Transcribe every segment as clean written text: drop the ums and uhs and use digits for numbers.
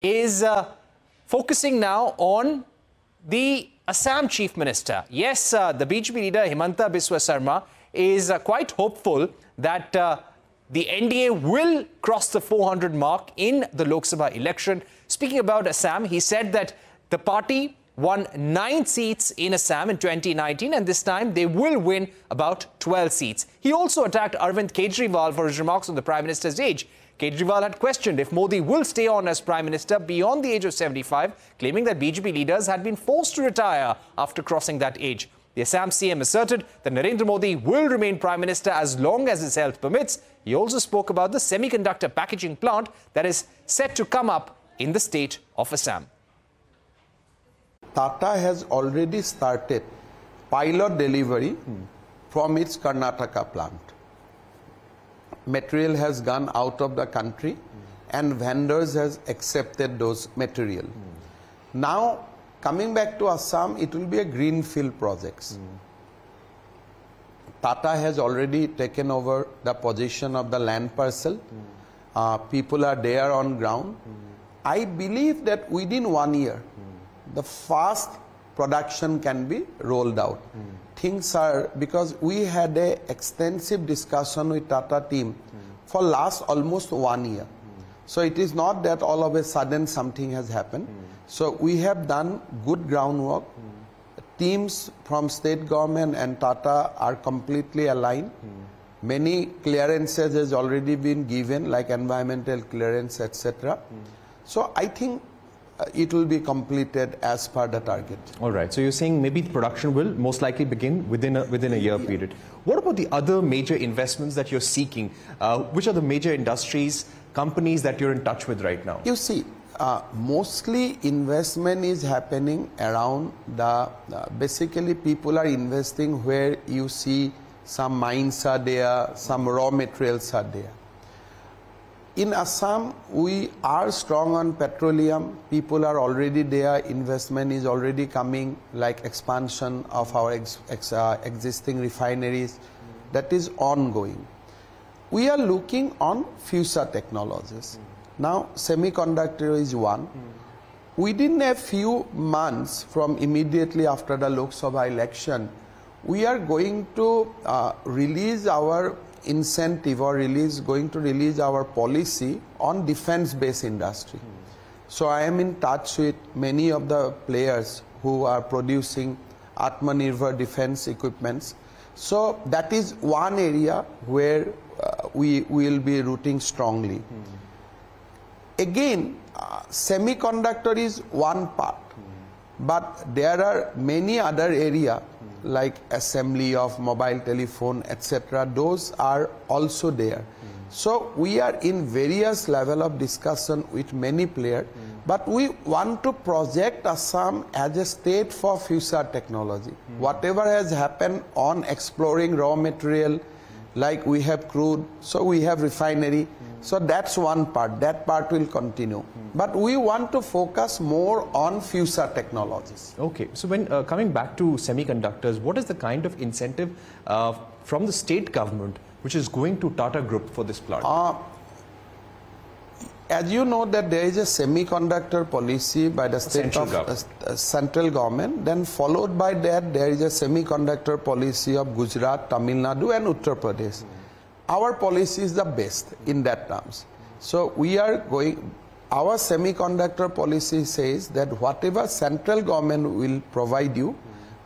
is focusing now on the Assam Chief Minister. Yes, the BJP leader Himanta Biswa Sarma is quite hopeful that the NDA will cross the 400 mark in the Lok Sabha election. Speaking about Assam, he said that the party won 9 seats in Assam in 2019 and this time they will win about 12 seats. He also attacked Arvind Kejriwal for his remarks on the Prime Minister's age. Kejriwal had questioned if Modi will stay on as Prime Minister beyond the age of 75, claiming that BJP leaders had been forced to retire after crossing that age. The Assam CM asserted that Narendra Modi will remain Prime Minister as long as his health permits. He also spoke about the semiconductor packaging plant that is set to come up in the state of Assam. Tata has already started pilot delivery from its Karnataka plant. Material has gone out of the country and vendors has accepted those material. Now, coming back to Assam, it will be a greenfield projects. Tata has already taken over the position of the land parcel. People are there on ground. I believe that within 1 year, the fast production can be rolled out. Things are, because we had a extensive discussion with Tata team for last almost 1 year. So it is not that all of a sudden something has happened. So we have done good groundwork. Teams from state government and Tata are completely aligned. Many clearances has already been given, like environmental clearance, etc. So I think it will be completed as per the target. All right. So you're saying maybe the production will most likely begin within a year period. What about the other major investments that you're seeking? Which are the major industries, companies that you're in touch with right now? You see, mostly investment is happening around the, basically people are investing where you see some mines are there, some raw materials are there. In Assam, we are strong on petroleum. People are already there. Investment is already coming, like expansion of our existing refineries. That is ongoing. We are looking on future technologies. Now, semiconductor is one. Within a few months from immediately after the Lok Sabha election, we are going to release our incentive or going to release our policy on defense-based industry. So I am in touch with many of the players who are producing Atmanirbhar defense equipments. So that is one area where we will be rooting strongly. Again, semiconductor is one part, but there are many other areas like assembly of mobile telephone, etc. Those are also there. So we are in various level of discussion with many players, but we want to project Assam as a state for future technology. Whatever has happened on exploring raw material, like we have crude, so we have refinery. So that's one part. That part will continue. But we want to focus more on future technologies. Okay. So when coming back to semiconductors, what is the kind of incentive from the state government which is going to Tata Group for this plant? As you know that there is a semiconductor policy by the state central government, then followed by that there is a semiconductor policy of Gujarat, Tamil Nadu and Uttar Pradesh. Our policy is the best in that terms. So we are going, our semiconductor policy says that whatever central government will provide you,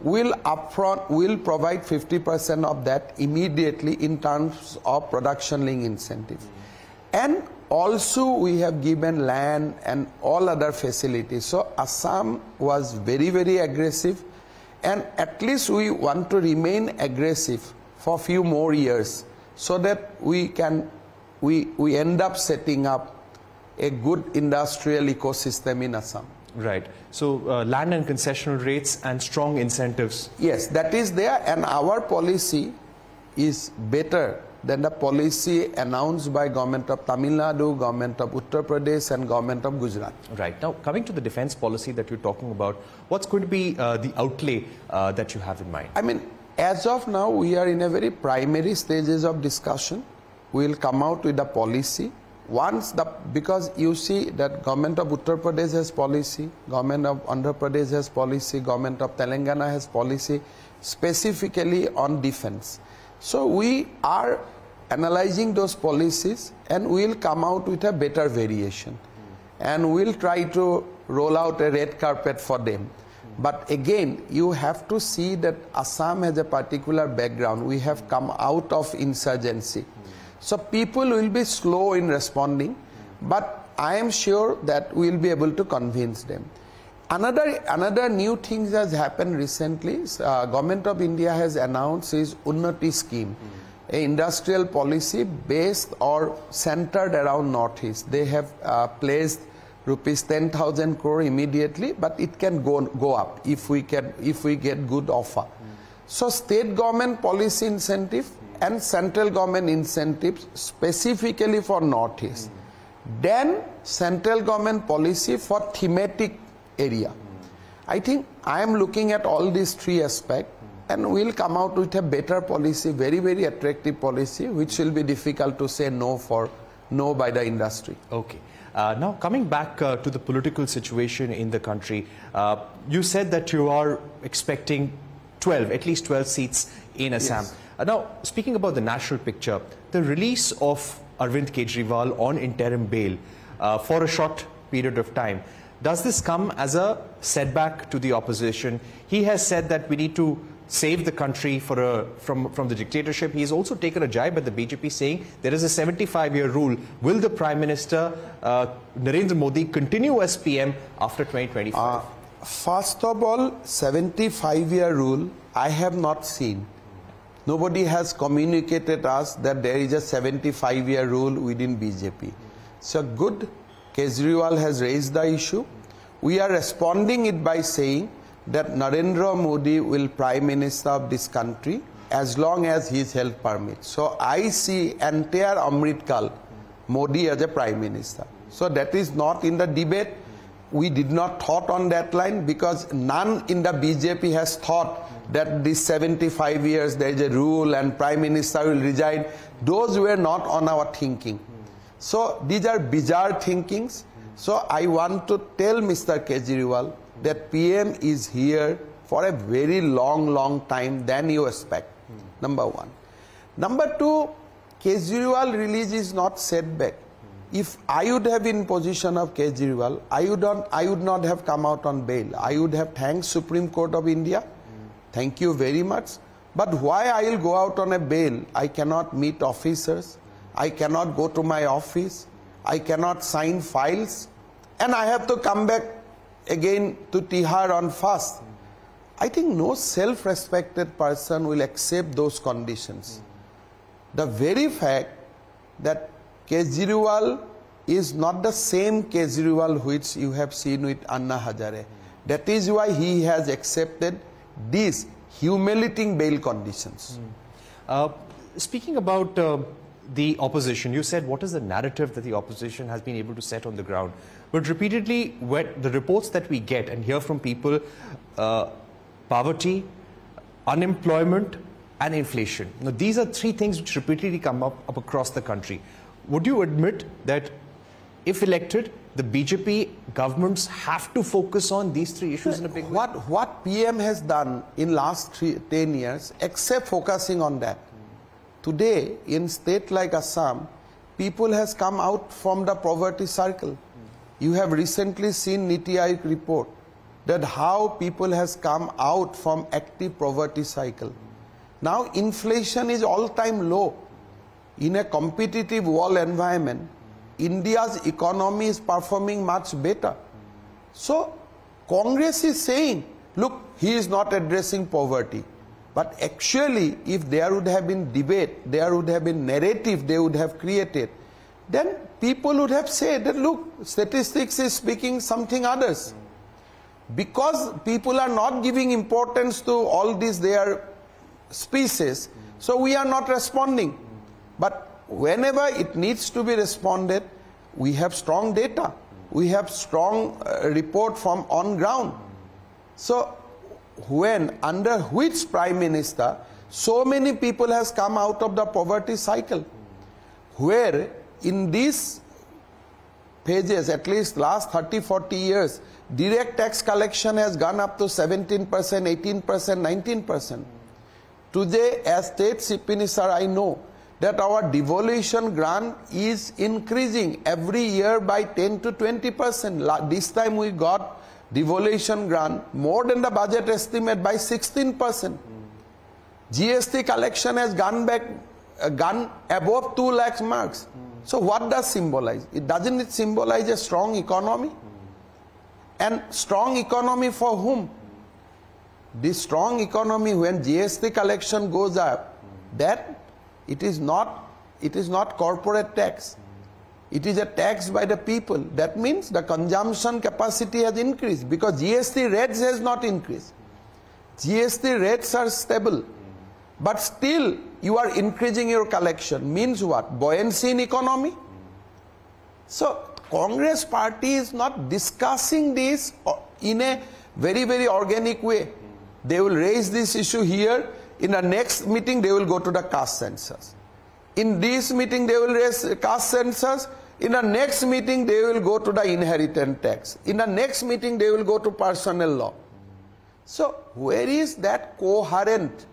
will provide 50% of that immediately in terms of production link incentive. And also we have given land and all other facilities. So Assam was very, very aggressive, and at least we want to remain aggressive for a few more years, so that we end up setting up a good industrial ecosystem in Assam. Right. So land and concessional rates and strong incentives. Yes, that is there, and our policy is better than the policy announced by government of Tamil Nadu, government of Uttar Pradesh and government of Gujarat. Right. Now, coming to the defense policy that you're talking about, what's going to be the outlay that you have in mind? I mean, as of now, we are in a very primary stages of discussion. We will come out with a policy. because you see that government of Uttar Pradesh has policy, government of Andhra Pradesh has policy, government of Telangana has policy specifically on defense. So we are analyzing those policies and we will come out with a better variation. And we will try to roll out a red carpet for them. But again, you have to see that Assam has a particular background. We have come out of insurgency. So people will be slow in responding, but I am sure that we will be able to convince them. Another new thing that has happened recently, Government of India has announced its Unnati scheme, an industrial policy based or centered around Northeast. They have placed rupees 10,000 crore immediately, but it can go up if we get good offer. So state government policy incentive and central government incentives specifically for Northeast. Then central government policy for thematic area. I think I am looking at all these three aspects and we will come out with a better policy, very, very attractive policy, which will be difficult to say no by the industry. Okay. Now coming back to the political situation in the country, you said that you are expecting at least 12 seats in Assam. Yes. Now, speaking about the national picture, the release of Arvind Kejriwal on interim bail for a short period of time, does this come as a setback to the opposition? He has said that we need to save the country from the dictatorship. He has also taken a jibe at the BJP saying there is a 75-year rule. Will the Prime Minister Narendra Modi continue as PM after 2025? First of all, 75-year rule I have not seen. Nobody has communicated us that there is a 75-year rule within BJP. So good, Kejriwal has raised the issue. We are responding it by saying that Narendra Modi will Prime Minister of this country as long as his health permits. So I see entire Amrit Kal Modi as a Prime Minister. So that is not in the debate. We did not thought on that line because none in the BJP has thought that this 75 years there is a rule and Prime Minister will resign. Those were not on our thinking. So these are bizarre thinkings. So I want to tell Mr. Kejriwal that PM is here for a very long time than you expect. Number one. Number two, Kejriwal release is not setback. If I would have been in position of Kejriwal, I would not have come out on bail. I would have thanked Supreme Court of India. Thank you very much. But why I will go out on a bail? I cannot meet officers. I cannot go to my office. I cannot sign files. And I have to come back again to Tihar on fast. I think no self-respected person will accept those conditions. The very fact that Kejriwal is not the same Kejriwal which you have seen with Anna Hazare. That is why he has accepted these humiliating bail conditions. Speaking about the opposition, you said what is the narrative that the opposition has been able to set on the ground. But repeatedly, the reports that we get and hear from people, poverty, unemployment and inflation. Now, these are three things which repeatedly come up across the country. Would you admit that if elected, the BJP governments have to focus on these three issues in a big way? What PM has done in last 10 years, except focusing on that? Today, in state like Assam, people has come out from the poverty circle. You have recently seen Niti Aayog report that how people has come out from active poverty cycle. Now inflation is all-time low. In a competitive world environment, India's economy is performing much better. So Congress is saying, look, he is not addressing poverty. But actually, if there would have been debate, there would have been narrative they would have created, then people would have said that, look, statistics is speaking something others. Because people are not giving importance to all these their species, so we are not responding. But whenever it needs to be responded, we have strong data. We have strong report from on ground. So when, under which Prime Minister, so many people has come out of the poverty cycle, where in this phases, at least last 30-40 years, direct tax collection has gone up to 17%, 18%, 19%. Today, as State Chief Minister, I know that our devolution grant is increasing every year by 10 to 20%. This time we got devolution grant more than the budget estimate by 16%. GST collection has gone above 2 lakh marks. So what does symbolize? Doesn't it symbolize a strong economy? And strong economy for whom? This strong economy, when GST collection goes up, that it is not corporate tax. It is a tax by the people. That means the consumption capacity has increased because GST rates has not increased. GST rates are stable. But still, you are increasing your collection. Means what? Buoyancy in economy? So, Congress party is not discussing this in a very, very organic way. They will raise this issue here. In the next meeting, they will go to the caste census. In this meeting, they will raise caste census. In the next meeting, they will go to the inheritance tax. In the next meeting, they will go to personal law. So, where is that coherent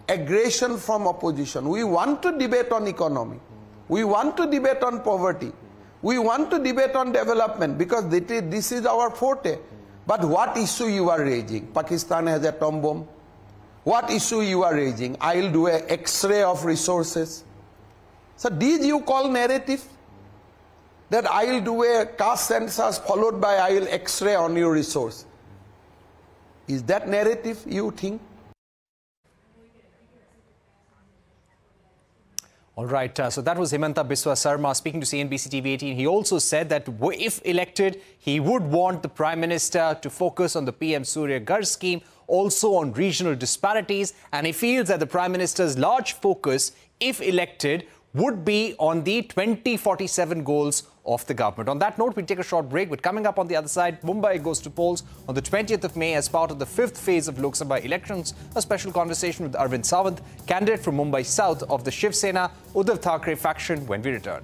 aggression from opposition? We want to debate on economy. We want to debate on poverty. We want to debate on development because this is our forte. But what issue you are raising? Pakistan has a atom bomb. What issue you are raising? I will do an X-ray of resources. So these you call narrative? That I will do a caste census followed by I will X-ray on your resource. Is that narrative you think? All right, so that was Himanta Biswa Sarma speaking to CNBC-TV18. He also said that if elected, he would want the Prime Minister to focus on the PM Surya Ghar scheme, also on regional disparities, and he feels that the Prime Minister's large focus, if elected, would be on the 2047 goals of the government. On that note, we take a short break, but coming up on the other side, Mumbai goes to polls on the 20th of May as part of the 5th phase of Lok Sabha elections. A special conversation with Arvind Sawant, candidate from Mumbai South of the Shiv Sena Uddhav Thackeray faction, when we return.